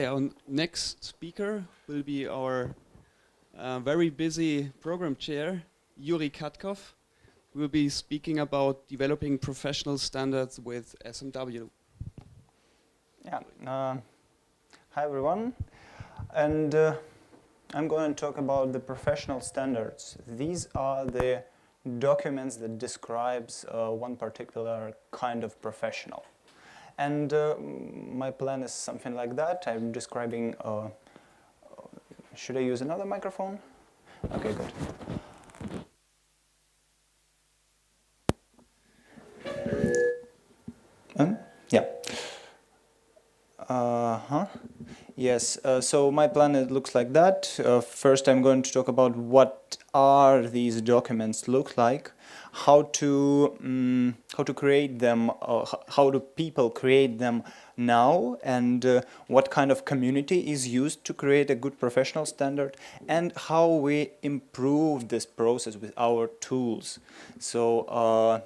our next speaker will be our very busy program chair, Yury Katkov. We'll be speaking about developing professional standards with SMW. Yeah. Hi everyone, and I'm going to talk about the professional standards. These are the documents that describes one particular kind of professional. And my plan is something like that. I'm describing, should I use another microphone? Okay, good. Yeah. Yes, so my plan looks like that. First I'm going to talk about what are these documents look like, how to create them, how do people create them now, and what kind of community is used to create a good professional standard, and how we improve this process with our tools. So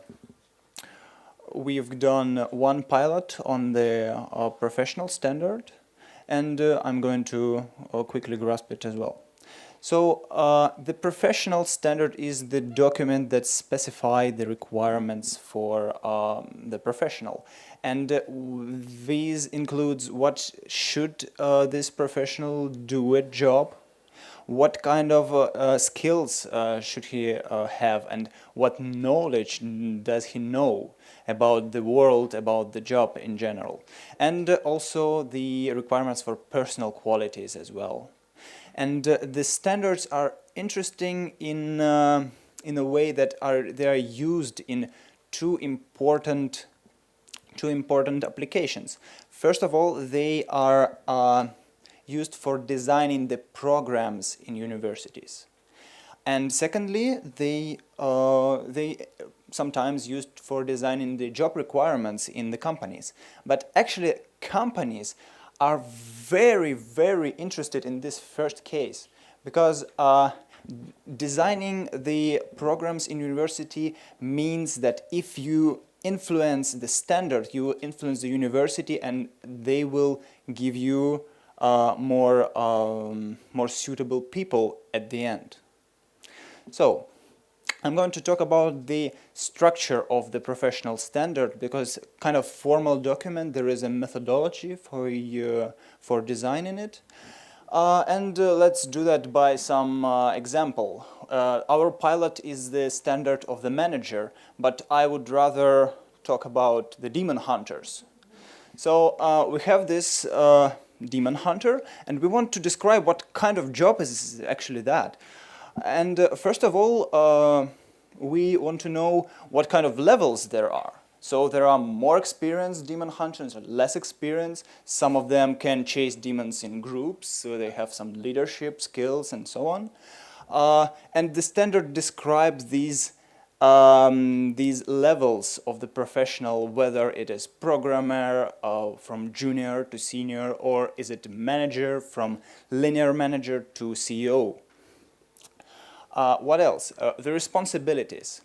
we've done one pilot on the professional standard, and I'm going to quickly grasp it as well. So the professional standard is the document that specifies the requirements for the professional, and these includes what should this professional do a job, what kind of skills should he have, and what knowledge does he know about the world, about the job in general, and also the requirements for personal qualities as well. And the standards are interesting in a way that they are used in two important applications. First of all, they are used for designing the programs in universities, and secondly, they sometimes used for designing the job requirements in the companies. But actually, companies are very, very interested in this first case, because designing the programs in university means that if you influence the standard, you influence the university, and they will give you more suitable people at the end. So I'm going to talk about the structure of the professional standard, because kind of formal document, there is a methodology for designing it. And let's do that by some example. Our pilot is the standard of the manager, but I would rather talk about the demon hunters. So we have this demon hunter, and we want to describe what kind of job is actually that. And first of all, we want to know what kind of levels there are. So there are more experienced demon hunters and less experienced. Some of them can chase demons in groups, so they have some leadership skills and so on. And the standard describes these levels of the professional, whether it is programmer from junior to senior, or is it manager from linear manager to CEO. What else? The responsibilities.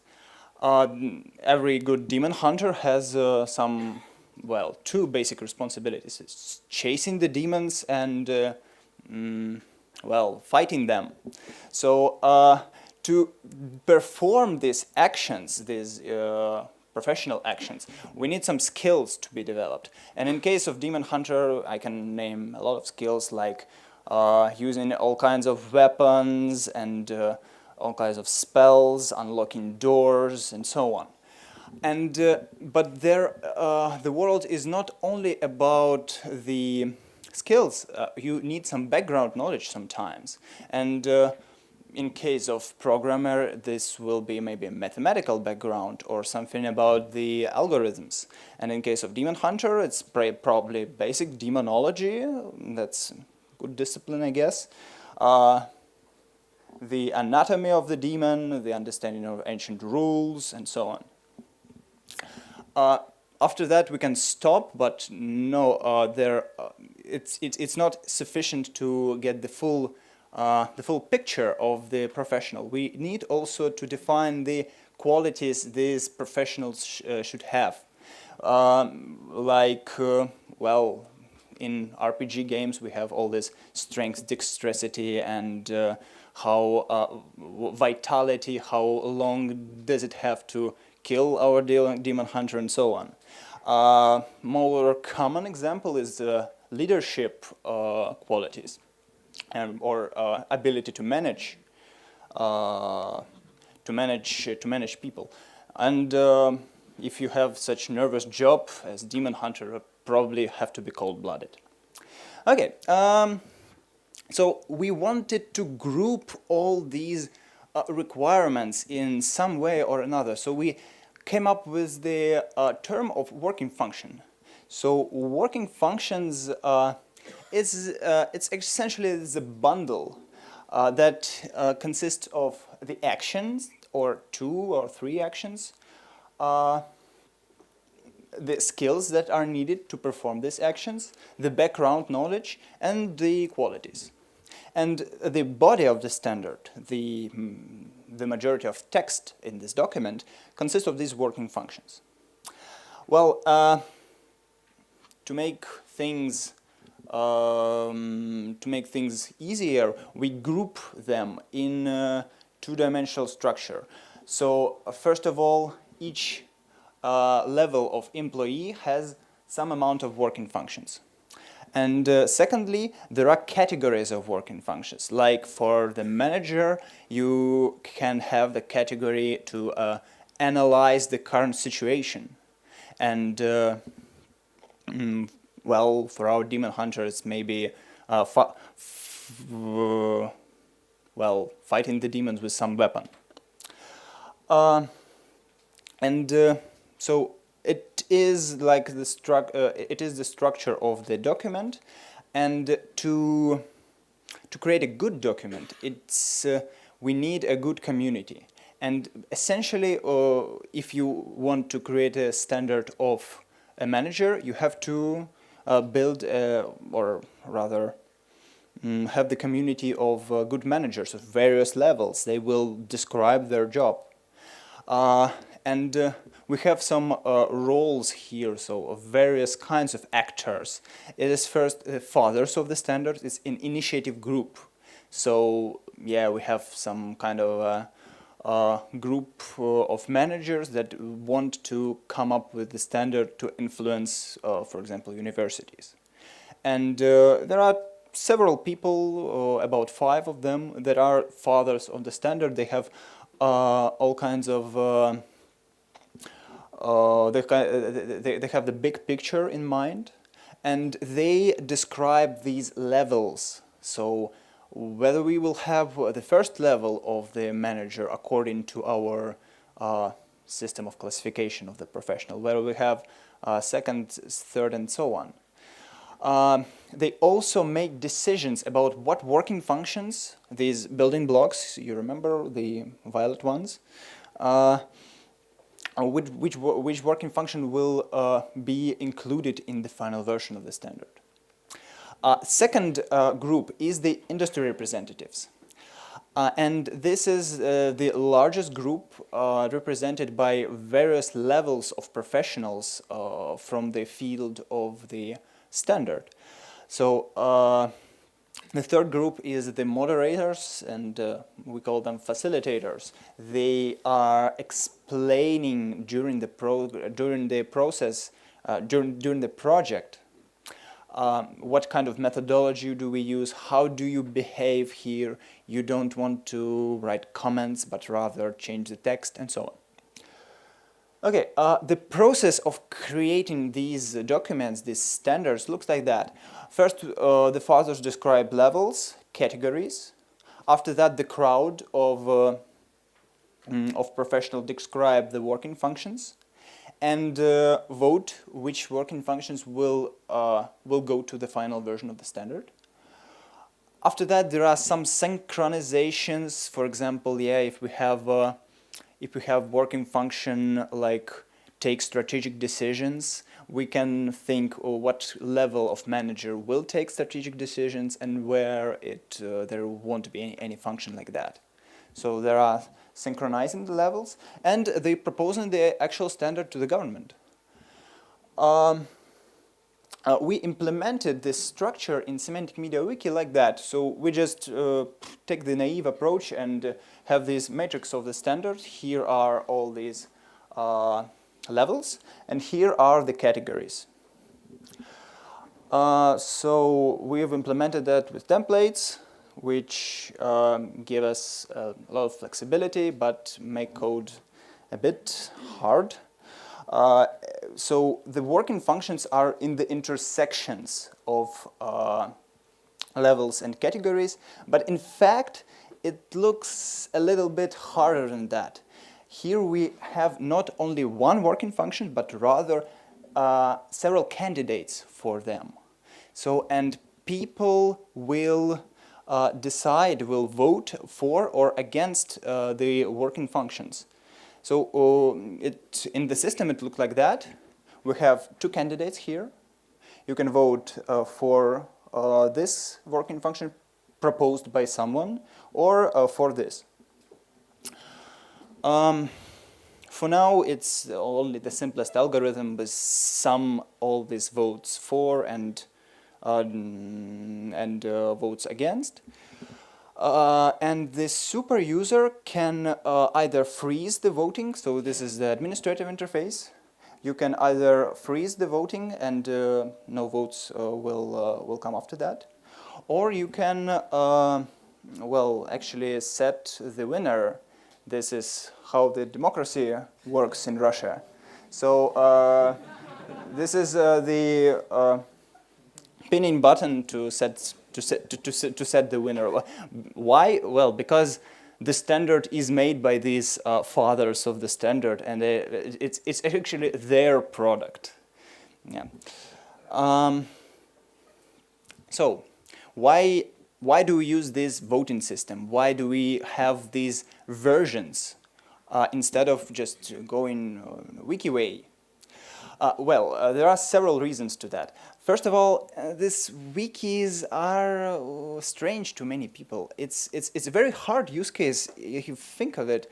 Every good demon hunter has two basic responsibilities. It's chasing the demons and, fighting them. So to perform these actions, these professional actions, we need some skills to be developed. And in case of demon hunter, I can name a lot of skills like using all kinds of weapons and all kinds of spells, unlocking doors, and so on. And but the world is not only about the skills. You need some background knowledge sometimes. And in case of programmer, this will be maybe a mathematical background or something about the algorithms. And in case of demon hunter, it's probably basic demonology. That's good discipline, I guess. The anatomy of the demon, the understanding of ancient rules, and so on. After that, we can stop, but no, it's not sufficient to get the full picture of the professional. We need also to define the qualities these professionals should have, in RPG games we have all this strength, dexterity, and how vitality, how long does it have to kill our demon hunter, and so on. More common example is leadership qualities or ability to manage people. And if you have such nervous job as demon hunter, you probably have to be cold-blooded. Okay, so we wanted to group all these requirements in some way or another. So we came up with the term of working function. So working functions it's essentially the bundle that consists of the actions, or 2 or 3 actions, the skills that are needed to perform these actions, the background knowledge, and the qualities. And the body of the standard, the majority of text in this document, consists of these working functions. Well, to make things easier, we group them in two-dimensional structure. So first of all, each level of employee has some amount of working functions. And secondly, there are categories of working functions. Like for the manager, you can have the category to analyze the current situation. And well, for our demon hunters, maybe fighting the demons with some weapon. So it is like the structure of the document, and to create a good document, we need a good community. And essentially, if you want to create a standard of a manager, you have to build, or rather, have the community of good managers of various levels. They will describe their job. And we have some roles here, so of various kinds of actors. It is first fathers of the standard. It's an initiative group. So yeah, we have some kind of group of managers that want to come up with the standard to influence, for example, universities. And there are several people, about 5 of them, that are fathers of the standard. They have all kinds of they have the big picture in mind, and they describe these levels. So whether we will have the first level of the manager according to our system of classification of the professional, whether we have second, third, and so on. They also make decisions about what working functions, these building blocks, you remember the violet ones, which working function will be included in the final version of the standard. Second group is the industry representatives. And this is the largest group represented by various levels of professionals from the field of the standard. So the third group is the moderators, and we call them facilitators. They are explaining during the project what kind of methodology do we use, how do you behave here, you don't want to write comments but rather change the text, and so on. Okay, the process of creating these documents, these standards, looks like that. First, the fathers describe levels, categories. After that, the crowd of professionals describe the working functions, and vote which working functions will go to the final version of the standard. After that, there are some synchronizations. For example, if we have working function like take strategic decisions, we can think what level of manager will take strategic decisions and where there won't be any function like that. So there are synchronizing the levels, and they proposing the actual standard to the government. we implemented this structure in Semantic MediaWiki like that. So we just take the naive approach and have this matrix of the standard. Here are all these levels, and here are the categories. So we have implemented that with templates, which give us a lot of flexibility, but make code a bit hard. So the working functions are in the intersections of levels and categories, but in fact it looks a little bit harder than that. Here we have not only one working function, but rather several candidates for them. So, and people will decide, will vote for or against the working functions. So in the system it looks like that. We have two candidates here. You can vote for this working function proposed by someone, or for this. For now, it's only the simplest algorithm with sum all these votes for and votes against. And the super user can either freeze the voting, so this is the administrative interface. You can either freeze the voting and no votes will come after that. Or you can, well, actually set the winner. This is how the democracy works in Russia. So this is the pinning button to set the winner. Why? Well, because the standard is made by these fathers of the standard, and it's actually their product. Yeah. So why do we use this voting system? Why do we have these versions instead of just going Wiki way? Well, there are several reasons to that. First of all, these wikis are strange to many people. It's a very hard use case, if you think of it,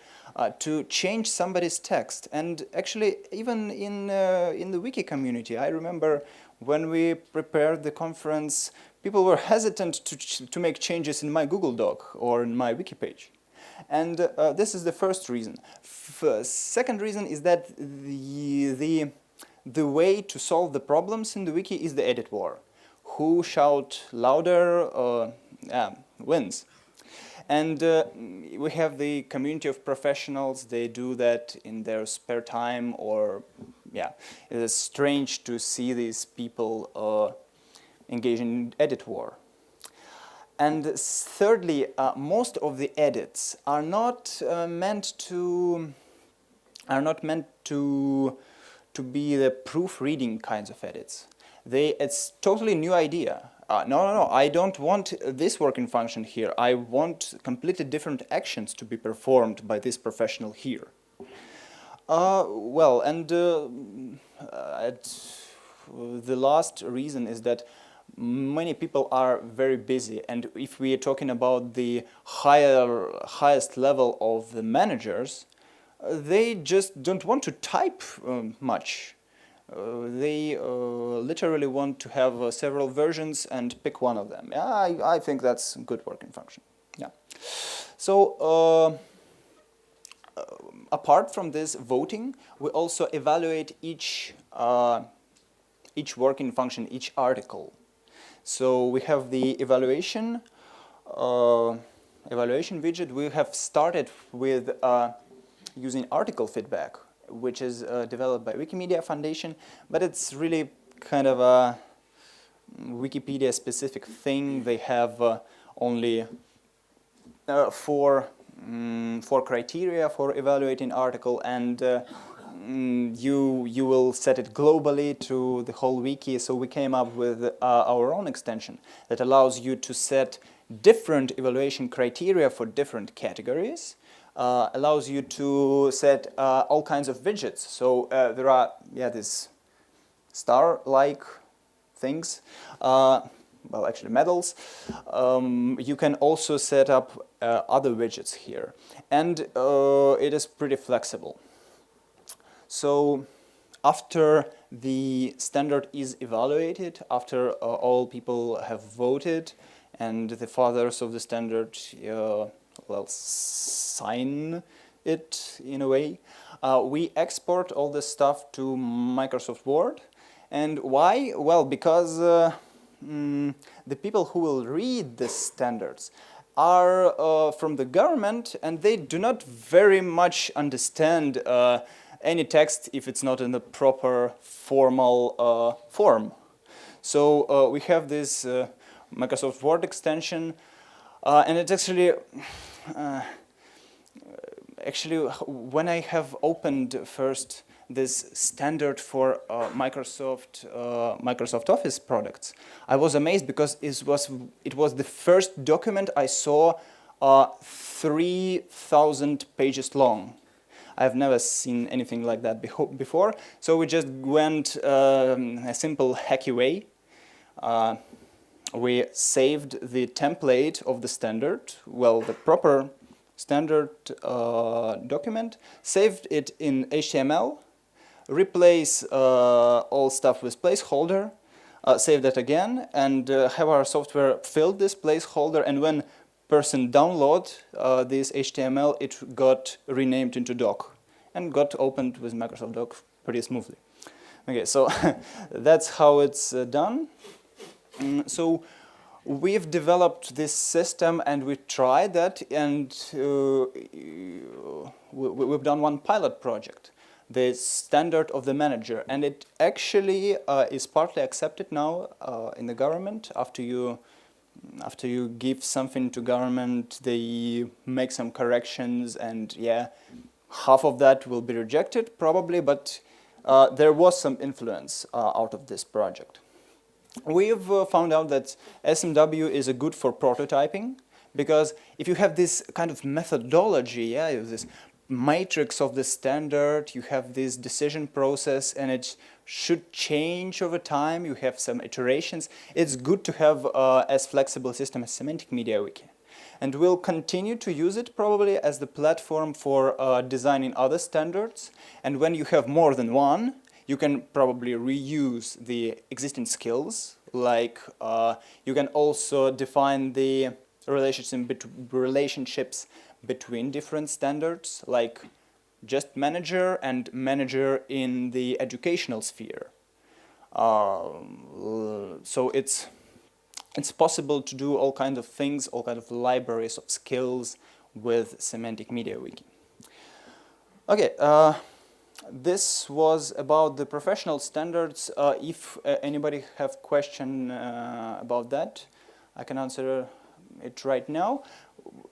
to change somebody's text. And actually, even in the wiki community, I remember when we prepared the conference, people were hesitant to make changes in my Google Doc or in my wiki page. And this is the first reason. Second reason is that the way to solve the problems in the wiki is the edit war. Who shout louder wins. And we have the community of professionals. They do that in their spare time, or yeah, it is strange to see these people engage in edit war. And thirdly, most of the edits are not meant to be the proofreading kinds of edits. It's totally new idea. No, I don't want this working function here. I want completely different actions to be performed by this professional here. Well, and the last reason is that many people are very busy, and if we are talking about the highest level of the managers, they just don't want to type much. They literally want to have several versions and pick one of them. Yeah, I think that's a good working function. Yeah. So apart from this voting, we also evaluate each working function, each article. So we have the evaluation widget. We have started with using article feedback, which is developed by Wikimedia Foundation, but it's really kind of a Wikipedia specific thing. They have only four criteria for evaluating article, and you will set it globally to the whole wiki. So we came up with our own extension that allows you to set different evaluation criteria for different categories. Allows you to set all kinds of widgets. So there are these star-like things, well, actually medals. You can also set up other widgets here, and it is pretty flexible. So after the standard is evaluated, after all people have voted, and the fathers of the standard well, sign it in a way, we export all this stuff to Microsoft Word. And why? Well, because the people who will read the standards are from the government, and they do not very much understand any text if it's not in the proper formal form. So we have this Microsoft Word extension, and it's actually when I have opened first this standard for Microsoft Office products, I was amazed because it was the first document I saw 3,000 pages long. I've never seen anything like that before. So we just went a simple hacky way. We saved the template of the standard, well, the proper standard document, saved it in HTML, replace all stuff with placeholder, save that again, and have our software fill this placeholder, and when person download this HTML, it got renamed into doc and got opened with Microsoft Doc pretty smoothly. Okay, so that's how it's done. So we've developed this system and we tried that, and we've done one pilot project, the standard of the manager, and it actually is partly accepted now in the government. After you give something to government, they make some corrections, and yeah, half of that will be rejected probably, but there was some influence out of this project. We've found out that SMW is good for prototyping, because if you have this kind of methodology, yeah, you have this matrix of the standard, you have this decision process, and it should change over time, you have some iterations, it's good to have as flexible system as Semantic MediaWiki. And we'll continue to use it probably as the platform for designing other standards, and when you have more than one, you can probably reuse the existing skills, like you can also define the relationships between different standards, like just manager and manager in the educational sphere. So it's possible to do all kinds of things, all kinds of libraries of skills with Semantic MediaWiki. Okay. This was about the professional standards. If anybody have question about that, I can answer it right now.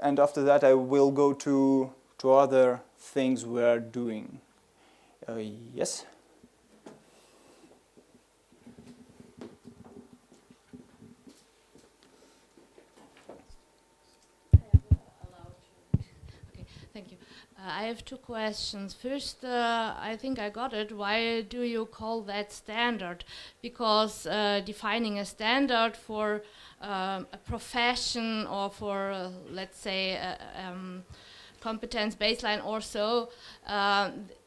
And after that, I will go to other things we are doing. Yes? Thank you. I have two questions. First, I think I got it. Why do you call that standard? Because defining a standard for a profession or for, let's say, competence baseline or so,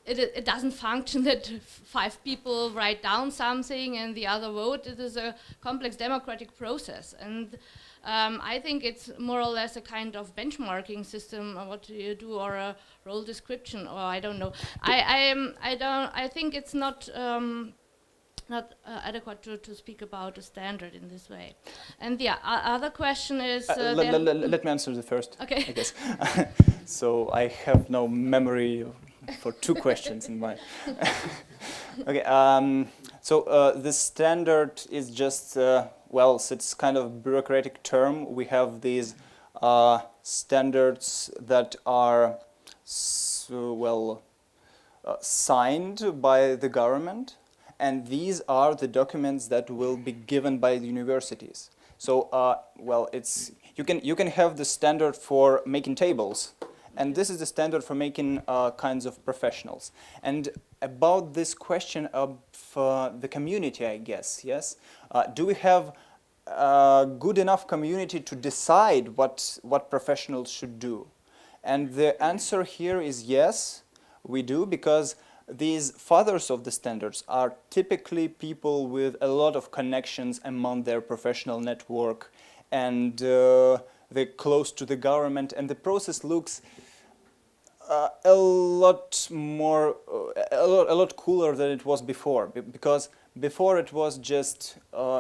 it doesn't function that 5 people write down something and the other vote. It is a complex democratic process. And I think it's more or less a kind of benchmarking system, what you do, or a role description, or I don't know. I think it's not adequate to speak about a standard in this way. And the other question is... let me answer the first, okay. I guess. So I have no memory for 2 questions in mind. Okay, so the standard is just, well, so it's kind of bureaucratic term. We have these standards that are, signed by the government, and these are the documents that will be given by the universities. So, well, you can have the standard for making tables, and this is the standard for making kinds of professionals. And about this question of the community, I guess, yes? Do we have a good enough community to decide what professionals should do? And the answer here is yes, we do, because these fathers of the standards are typically people with a lot of connections among their professional network, and they're close to the government, and the process looks a lot more, a lot cooler than it was before, because before it was just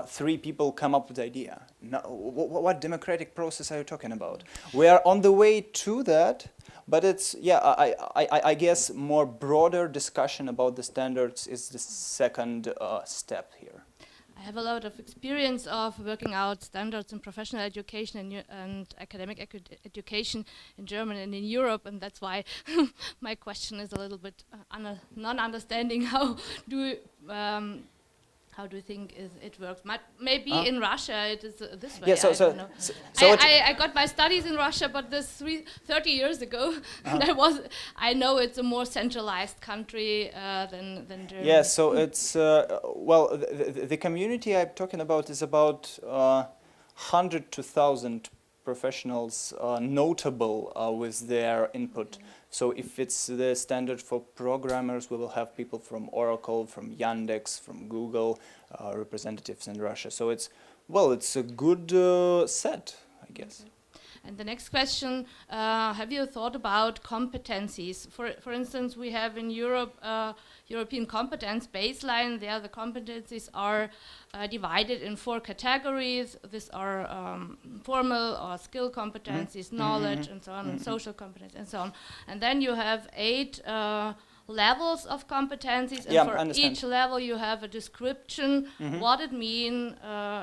3 people come up with the idea. Now, what democratic process are you talking about? We are on the way to that, but it's, yeah, I guess more broader discussion about the standards is the second step here. I have a lot of experience of working out standards in professional education and academic education in Germany and in Europe, and that's why my question is a little bit non-understanding how do you think it works? Maybe in Russia it is this way. Yeah, I don't know. so I got my studies in Russia, but this 30 years ago, and I know it's a more centralized country than Germany. yeah, so it's well, the community I'm talking about is about 100 to 1,000 professionals notable with their input. So if it's the standard for programmers, we will have people from Oracle, from Yandex, from Google, representatives in Russia. So it's, well, it's a good set, I guess. Okay. And the next question, have you thought about competencies? For instance, we have in Europe European competence baseline. There the competencies are divided in 4 categories. These are formal or skill competencies, knowledge, and so on, and social competence, and so on. And then you have 8 levels of competencies, and for each level you have a description what it means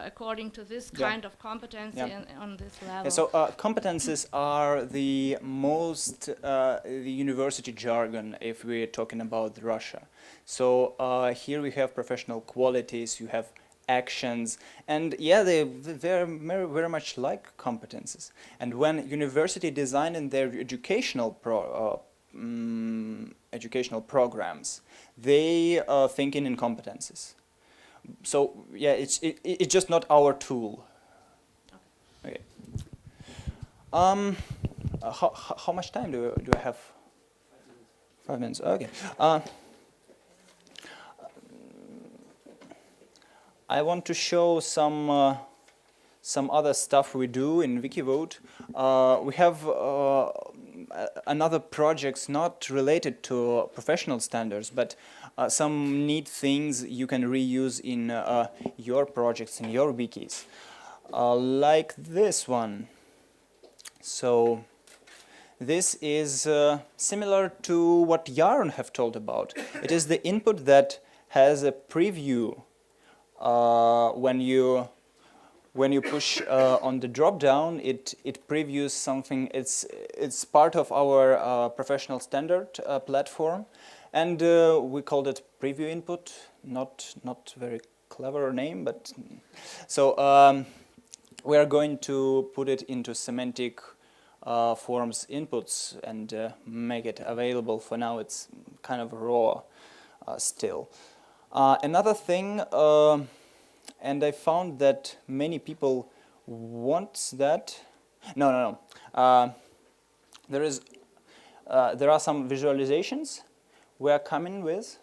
according to this kind of competency on this level. Yeah, so competences are the most the university jargon if we're talking about Russia. So here we have professional qualities, you have actions, and yeah, they're very much like competences. And when university designing their educational programs, they are thinking in competences. So yeah, it's just not our tool. Okay. How much time do I have? 5 minutes. Okay. I want to show some other stuff we do in WikiVote. We have another projects not related to professional standards, but some neat things you can reuse in your projects, in your wikis, like this one. So this is similar to what Yaron have told about. It is the input that has a preview when you push on the drop down, it previews something. It's part of our professional standard platform, and we called it preview input. Not very clever name, but so we are going to put it into semantic forms inputs and make it available. For now, it's kind of raw still. Another thing. And I found that many people want that. No. There are some visualizations we are coming with.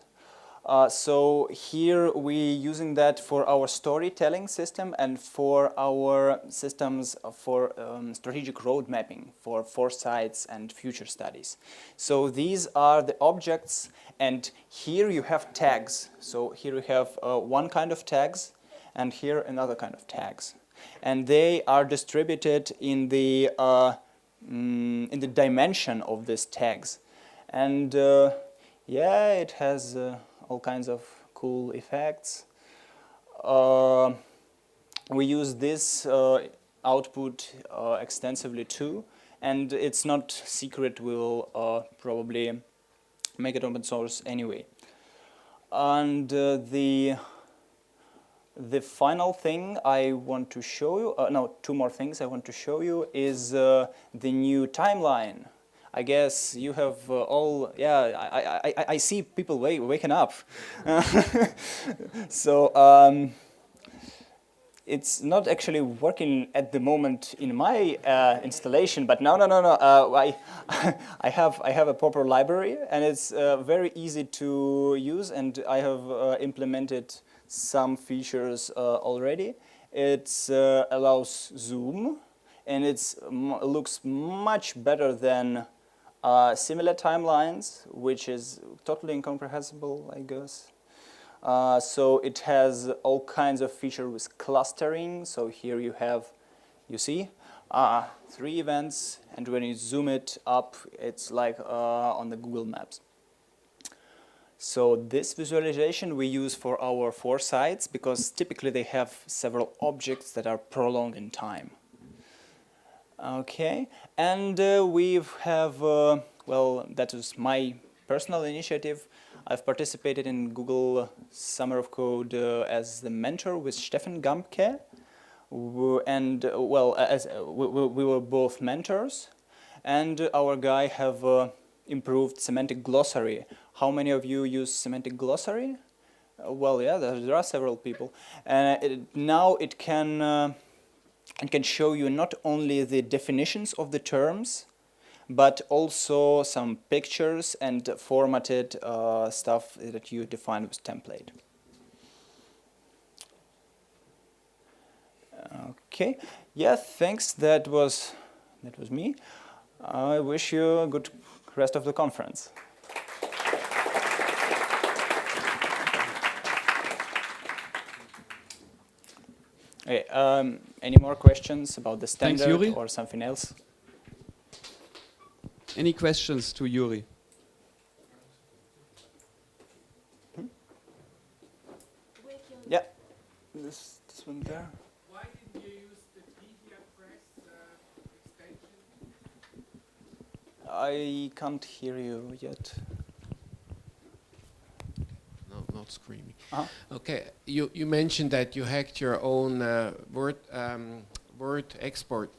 So here we're using that for our storytelling system and for our systems for strategic road mapping for foresights and future studies. So these are the objects, and here you have tags. So here we have one kind of tags, and here another kind of tags, and they are distributed in the dimension of these tags, and yeah, it has all kinds of cool effects. We use this output extensively too, and it's not secret. We'll probably make it open source anyway. And the final thing I want to show you, 2 more things I want to show you is the new timeline. I guess you have all, yeah, I see people waking up. So it's not actually working at the moment in my installation, but no. I have a proper library, and it's very easy to use, and I have implemented some features already. It allows zoom, and it looks much better than similar timelines, which is totally incomprehensible, I guess. So it has all kinds of features with clustering. So here you see 3 events, and when you zoom it up, it's like on the Google Maps. So this visualization we use for our 4 sites, because typically they have several objects that are prolonged in time. Okay, and we have, well, that is my personal initiative. I've participated in Google Summer of Code as the mentor with Steffen Gampke, and well, as we were both mentors, and our guy have improved semantic glossary. How many of you use semantic glossary? Well, yeah, there are several people, and now it can show you not only the definitions of the terms, but also some pictures and formatted stuff that you define with template. Okay, yeah, thanks. That was me. I wish you a good rest of the conference. Okay, any more questions about the standard? Thanks, Yury. Or something else? Any questions to Yury? Yeah, this one there. Why didn't you use the MediaPress extension? I can't hear you yet. No, not screaming. Uh-huh. Okay, you mentioned that you hacked your own Word export.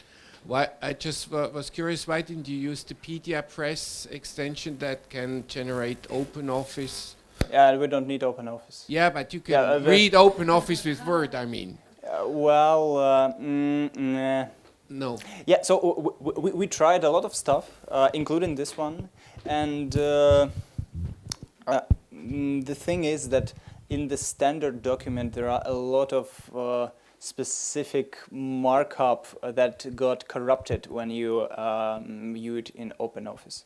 Why? I just was curious. Why didn't you use the MediaPress extension that can generate OpenOffice? Yeah, we don't need OpenOffice. Yeah, but you can Yeah, read OpenOffice with Word. I mean. Nah. No. Yeah, so we tried a lot of stuff, including this one, and the thing is that in the standard document there are a lot of specific markup that got corrupted when you view it in OpenOffice.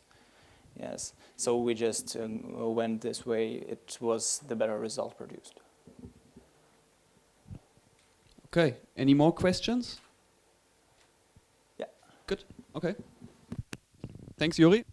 Yes, so we just went this way. It was the better result produced. Okay, any more questions? Yeah. Good, okay. Thanks, Yury.